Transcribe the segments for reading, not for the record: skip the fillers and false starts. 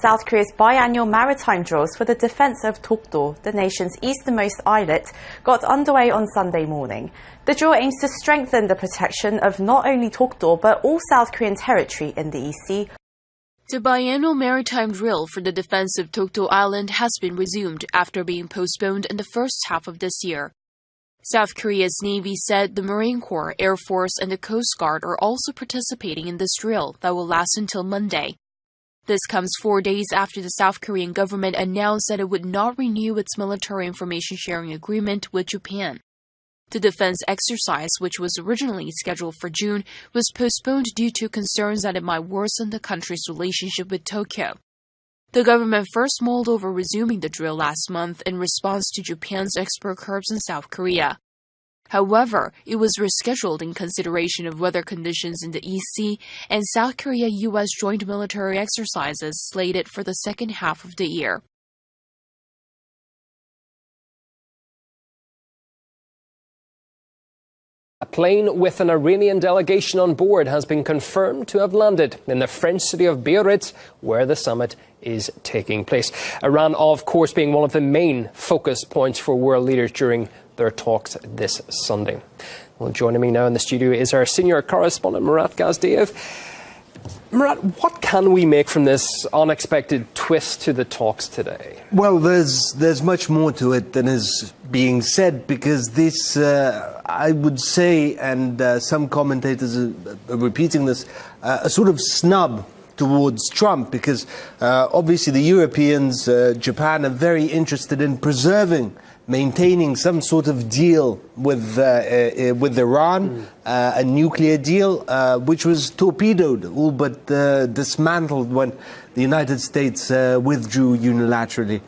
South Korea's biannual maritime drills for the defense of Dokdo, the nation's easternmost islet, got underway on Sunday morning. The drill aims to strengthen the protection of not only Dokdo but all South Korean territory in the East Sea. The biannual maritime drill for the defense of Dokdo Island has been resumed after being postponed in the first half of this year. South Korea's Navy said the Marine Corps, Air Force, and the Coast Guard are also participating in this drill that will last until Monday. This comes 4 days after the South Korean government announced that it would not renew its military information sharing agreement with Japan. The defense exercise, which was originally scheduled for June, was postponed due to concerns that it might worsen the country's relationship with Tokyo. The government first mulled over resuming the drill last month in response to Japan's export curbs in South Korea. However, it was rescheduled in consideration of weather conditions in the East Sea and South Korea-U.S. joint military exercises slated for the second half of the year. A plane with an Iranian delegation on board has been confirmed to have landed in the French city of Beirut, where the summit is taking place. Iran, of course, being one of the main focus points for world leaders during their talks this Sunday. Well, joining me now in the studio is our senior correspondent, Murat Gazdeev. Murat, what can we make from this unexpected twist to the talks today? Well, there's much more to it than is being said, because this, I would say, and some commentators are repeating this, a sort of snub towards Trump, because obviously the Europeans, Japan, are very interested in maintaining some sort of deal with Iran, a nuclear deal, which was torpedoed, all but dismantled when the United States withdrew unilaterally.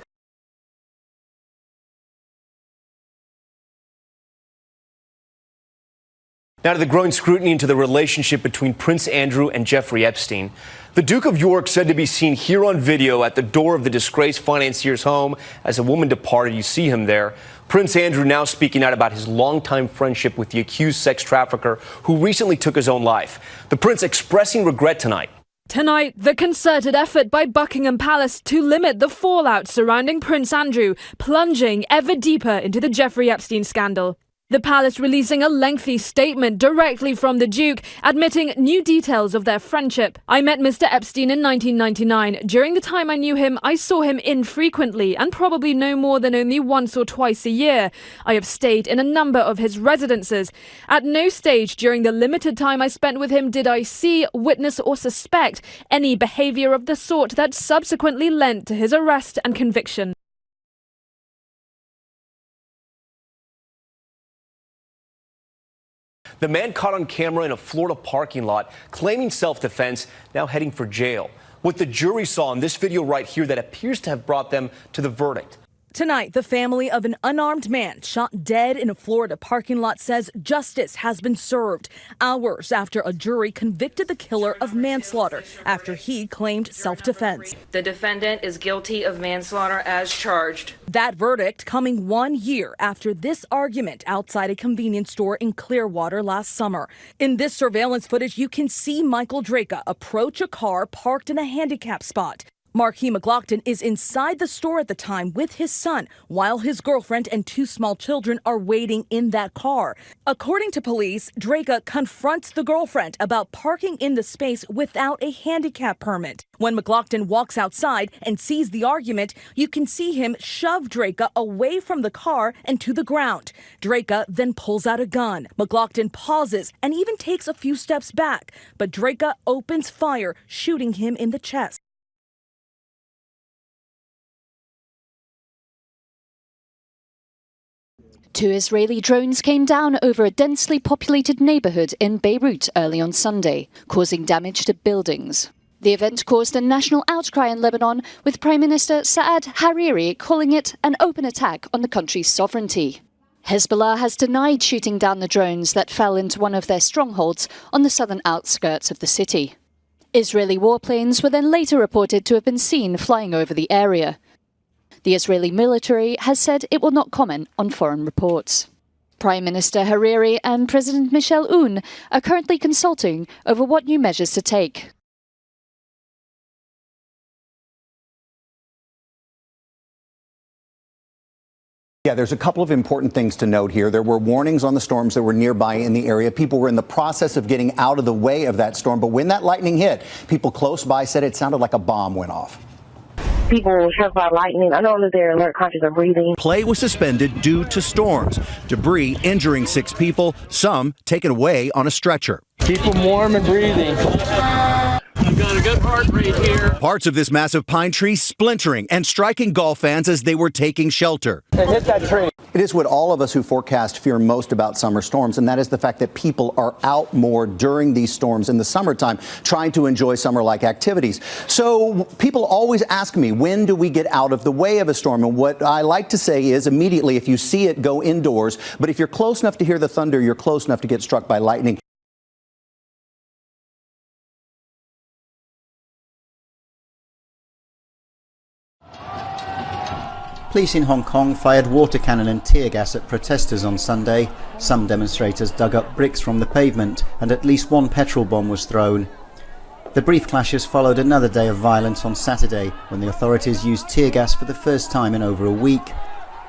Now to the growing scrutiny into the relationship between Prince Andrew and Jeffrey Epstein. The Duke of York said to be seen here on video at the door of the disgraced financier's home as a woman departed. You see him there. Prince Andrew now speaking out about his longtime friendship with the accused sex trafficker who recently took his own life. The prince expressing regret tonight. Tonight, the concerted effort by Buckingham Palace to limit the fallout surrounding Prince Andrew, plunging ever deeper into the Jeffrey Epstein scandal. The palace releasing a lengthy statement directly from the Duke, admitting new details of their friendship. I met Mr. Epstein in 1999. During the time I knew him, I saw him infrequently and probably no more than only once or twice a year. I have stayed in a number of his residences. At no stage during the limited time I spent with him did I see, witness or suspect any behavior of the sort that subsequently led to his arrest and conviction. The man caught on camera in a Florida parking lot claiming self-defense, now heading for jail. What the jury saw in this video right here that appears to have brought them to the verdict. Tonight, the family of an unarmed man shot dead in a Florida parking lot says justice has been served hours after a jury convicted the killer of manslaughter after he claimed self-defense. The defendant is guilty of manslaughter as charged. That verdict coming 1 year after this argument outside a convenience store in Clearwater last summer. In this surveillance footage, you can see Michael Draka approach a car parked in a handicap spot. Marquis McLaughlin is inside the store at the time with his son, while his girlfriend and 2 small children are waiting in that car. According to police, Draka confronts the girlfriend about parking in the space without a handicap permit. When McLaughlin walks outside and sees the argument, you can see him shove Draka away from the car and to the ground. Draka then pulls out a gun. McLaughlin pauses and even takes a few steps back, but Draka opens fire, shooting him in the chest. 2 Israeli drones came down over a densely populated neighborhood in Beirut early on Sunday, causing damage to buildings. The event caused a national outcry in Lebanon, with Prime Minister Saad Hariri calling it an open attack on the country's sovereignty. Hezbollah has denied shooting down the drones that fell into one of their strongholds on the southern outskirts of the city. Israeli warplanes were then later reported to have been seen flying over the area. The Israeli military has said it will not comment on foreign reports. Prime Minister Hariri and President Michel Aoun are currently consulting over what new measures to take. Yeah, there's a couple of important things to note here. There were warnings on the storms that were nearby in the area. People were in the process of getting out of the way of that storm. But when that lightning hit, people close by said it sounded like a bomb went off. People were struck by lightning. I know that they're alert, conscious of breathing. Play was suspended due to storms. Debris injuring 6 people, some taken away on a stretcher. Keep them warm and breathing. I've got a good heart rate here. Parts of this massive pine tree splintering and striking golf fans as they were taking shelter. They hit that tree. It is what all of us who forecast fear most about summer storms, and that is the fact that people are out more during these storms in the summertime, trying to enjoy summer-like activities. So people always ask me, when do we get out of the way of a storm? And what I like to say is immediately, if you see it, go indoors. But if you're close enough to hear the thunder, you're close enough to get struck by lightning. Police in Hong Kong fired water cannon and tear gas at protesters on Sunday. Some demonstrators dug up bricks from the pavement and at least one petrol bomb was thrown. The brief clashes followed another day of violence on Saturday when the authorities used tear gas for the first time in over a week.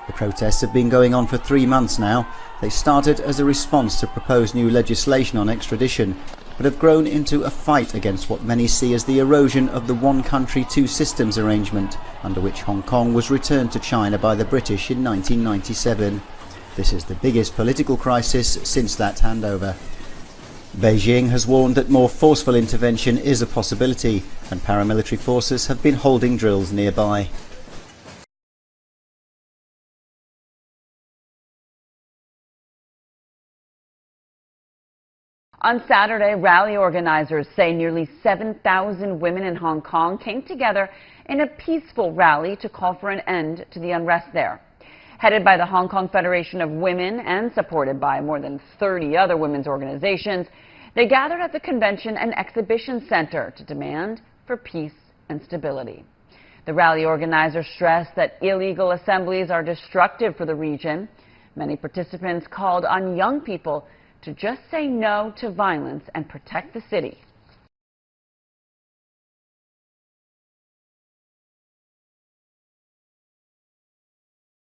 The protests have been going on for 3 months now. They started as a response to proposed new legislation on extradition, but have grown into a fight against what many see as the erosion of the one country, two systems arrangement, under which Hong Kong was returned to China by the British in 1997. This is the biggest political crisis since that handover. Beijing has warned that more forceful intervention is a possibility, and paramilitary forces have been holding drills nearby. On Saturday, rally organizers say nearly 7,000 women in Hong Kong came together in a peaceful rally to call for an end to the unrest there. Headed by the Hong Kong Federation of Women and supported by more than 30 other women's organizations, they gathered at the Convention and Exhibition Center to demand for peace and stability. The rally organizers stressed that illegal assemblies are destructive for the region. Many participants called on young people to just say no to violence and protect the city.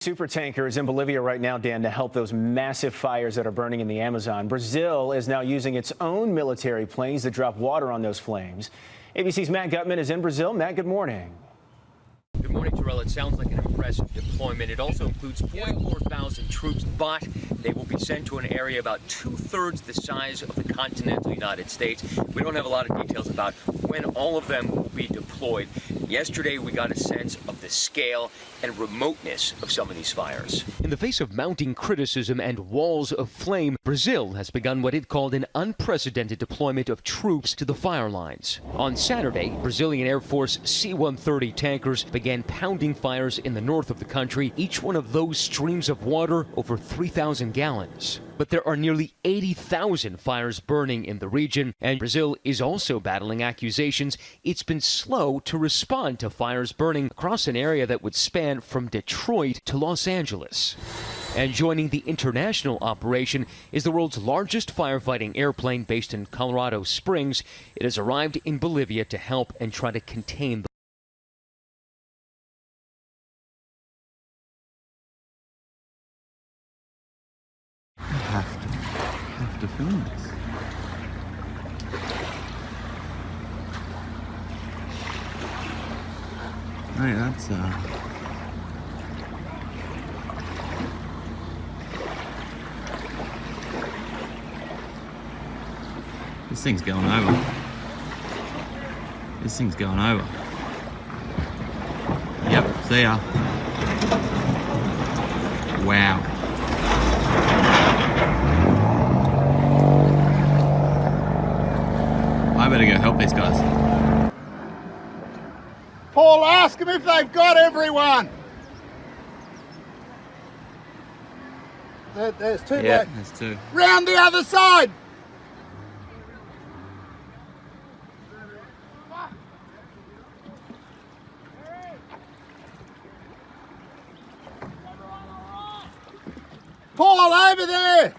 SuperTanker is in Bolivia right now, Dan, to help those massive fires that are burning in the Amazon. Brazil is now using its own military planes to drop water on those flames. ABC's Matt Gutman is in Brazil. Matt, good morning. Good morning, Terrell. It sounds like an impressive deployment. It also includes 44,000 troops, but they will be sent to an area about 2/3 the size of the continental United States. We don't have a lot of details about when all of them will be deployed. Yesterday, we got a sense of the scale and remoteness of some of these fires. In the face of mounting criticism and walls of flame, Brazil has begun what it called an unprecedented deployment of troops to the fire lines. On Saturday, Brazilian Air Force C-130 tankers began pounding fires in the north of the country, each one of those streams of water over 3,000 gallons. But there are nearly 80,000 fires burning in the region, and Brazil is also battling accusations it's been slow to respond to fires burning across an area that would span from Detroit to Los Angeles. And joining the international operation is the world's largest firefighting airplane based in Colorado Springs. It has arrived in Bolivia to help and try to contain the have to film this. Right, that's this thing's going over. This thing's going over. Yep, see ya. Wow. I better go help these guys. Paul, ask them if they've got everyone. There's two. Yeah, there's two. Round the other side. Paul, over there.